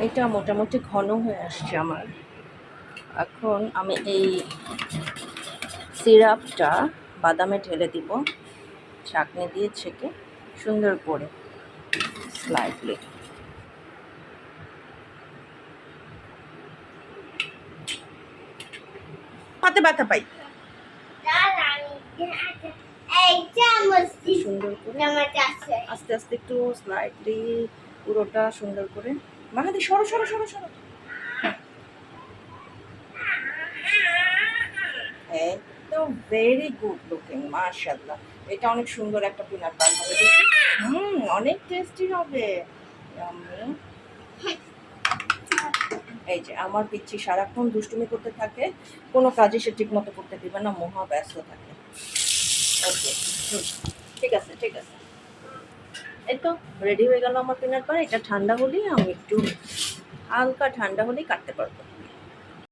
এটা মোটামুটি ঘন হয়ে আসছে আমার। এখন আমি এই সিরাপটা বাদামে ঢেলে দিব, ছাঁকনি দিয়ে ছেঁকে সুন্দর করে স্লাইডলি। হাতে ব্যথা পাই। সুন্দর করে আস্তে আস্তে একটু স্লাইডলি পুরোটা সুন্দর করে মাহাদি সরো সরো সরো সরো। তো ভেরি গুড লুকিং, মাশাআল্লাহ। এটা অনেক সুন্দর একটা পিনাট বাটার হবে। অনেক টেস্টি হবে। এই যে আমার পিচ্ছি সারাক্ষণ দুষ্টুমি করতে থাকে, কোনো কাজই সে ঠিক মতো করতে দিবে না, মহা ব্যস্ত থাকে। ওকে, ঠিক আছে ঠিক আছে। এই তো রেডি হয়ে গেল আমার পিনাট বাটার। এটা ঠান্ডা হলেই আমি একটু হালকা ঠান্ডা হলেই কাটতে পারবো।